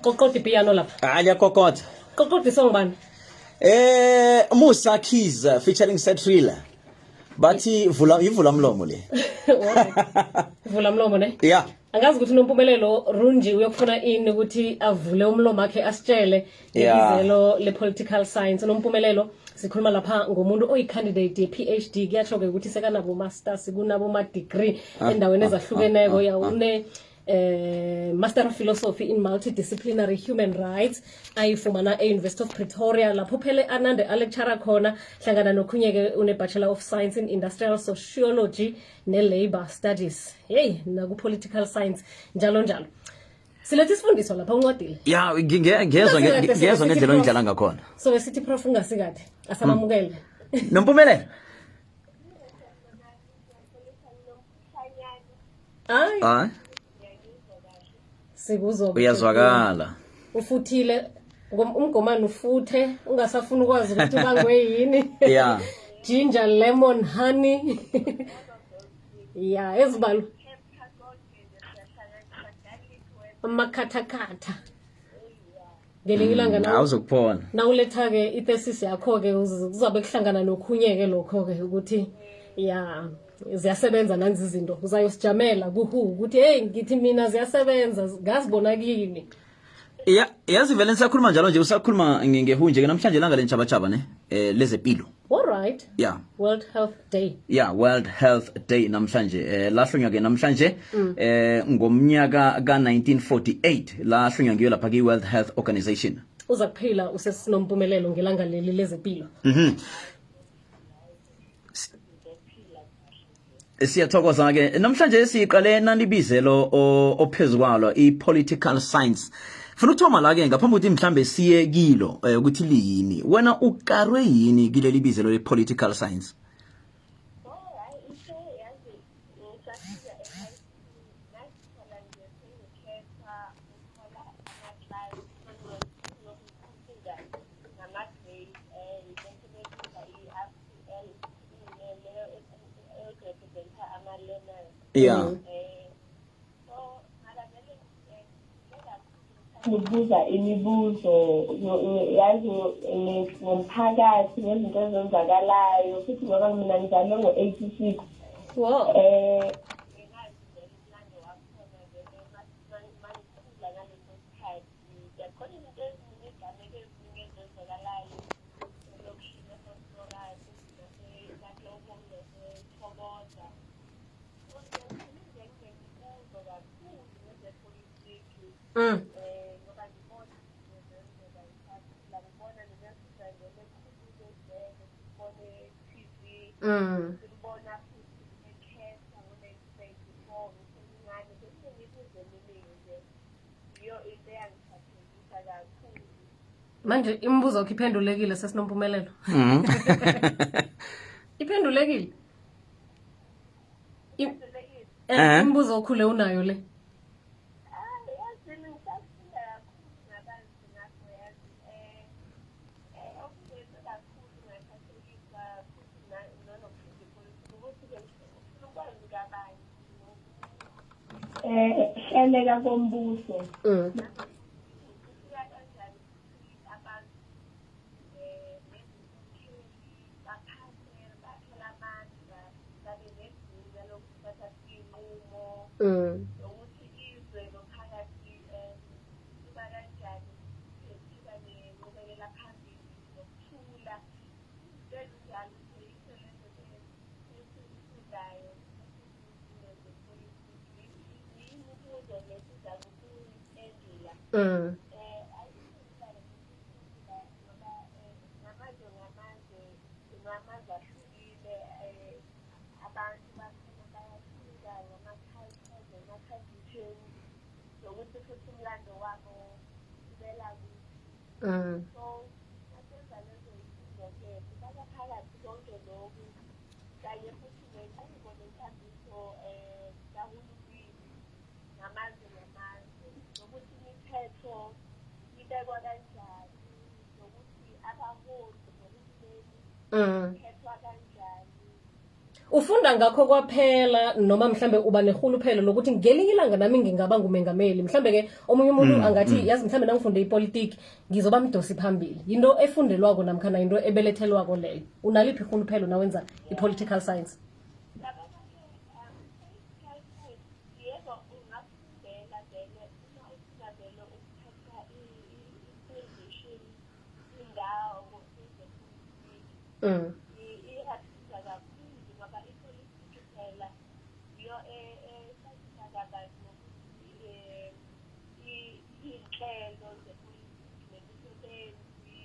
Kokoti piano lapha. Alia kokota. Kokoti song bani? Musa Keys featuring Setrilla. Bathi ivula mlomo le. Vula mlomo ne? Yeah. Angazi ukuthi nompumelelo Runji uyokufuna ini ukuthi avule umlomo wakhe asitshele ngebizelo le political science. Nompumelelo sikhuluma lapha ngomuntu oyi-candidate ye-PhD kuyatsho ke ukuthi sekanabo masters kunabo ma degree endaweni ezahlukeneko yawune Master of Philosophy in Multidisciplinary Human Rights ayifumana e-University of Pretoria lapho phele anande alecturer khona hlangana nokhunyeke une Bachelor of Science in Industrial Sociology ne-Labor Studies naku Political Science njalo njalo. Silethe isifundiswa lapha uncwadile. Yeah, ngezwe ngendlela oyidlala ngakhona. So sithi prof ungasikade asamamukele. Nompumelelo. Hayi. Sikuzo Uyazwakala. Ufuthile umgomani ufuthe ungasafuna ukwazi ukuthi ubangwe yini. Yeah. Ginger, lemon, honey. Yeah, ezibalo. Amakhathakhatha. Ngelinye ilanga nawe awuzokuphona. Nawuletha ke ithesis yakho ke uzabe kuhlangana nokhunyeke lokho ke ukuthi ziyasebenza nanzi izinto uzayosijamela kuhu ukuthi hey ngithi mina ziyasebenza ngazibona kini. Yeah, yazi vele ngisakhuluma njalo nje usakhuluma ngehunje ke namhlanje langa lentshabachaba ne lezempilo. All right. Yeah. World Health Day. Yeah, World Health Day namhlanje lahlonywa ke namhlanje ngomnyaka ka1948 lahlonywa ngiyo lapha ke World Health Organization. Uza kuphila usesinompumelelo ngelanga leli lezempilo. Siyathokoza ke namhlanje siqale nanibizelo ophezukalo ipolitical science. Funa ukuthoma la ke ngaphambi ukuthi mhlambe siye kilo ukuthi liyini wena ukarwe yini kileli bizelo lepolitical science? Yeah. Nibuza imibuzo yazi ngomphakathi ngezinto ezenzakalayo futhi ngoba mina ngizalwe ngo-86. Wow. Manje imibuzo yakho iphendulekile sesinompumelelo. Iphendulekile. Imibuzo okhule unayo le. Hleleka kombuso. Ukuthi izwe nomphakathi kuba kanjani esiba nenqubekela phambili nokuthula ezinjalo isebenzo esifundayo nezepolitiki yini ukuze lesiza ukuyendlela ngamazwe ngamazwe ahlukile abantu bayafunda ngama-culture nokuthi futhi umlando wabo ubela kuphi. So asenza lezo izinto-ke kufaka phakathi konke lokhu kanye futhi nenqubo nenkambiso kahulumeni ngamazwe ngamazwe nokuthi imithetho ibekwa kanjani kukhethwa kanjani. ufunda ngakho kwaphela noma mhlambe uba nehuluphelo lokuthi ngelinye ilanga nami ngingaba ngumengameli mhlambe ke omunye umuntu angathi yazi mhlambe nangifunde ipolitiki ngizoba mdosi phambili into efundelwako namkhana into ebelethelwako leyo unaliphi ihuluphelo nawenza i-political science? Yebo, ungafundela vele uma ufuna vele ukuthatha i-position indawo iyasiza kakhulu ngoba ipolitiki phela iyo esasiza kabanzi ngokuthi iy'nhlelo zepolitiki nemisebenzi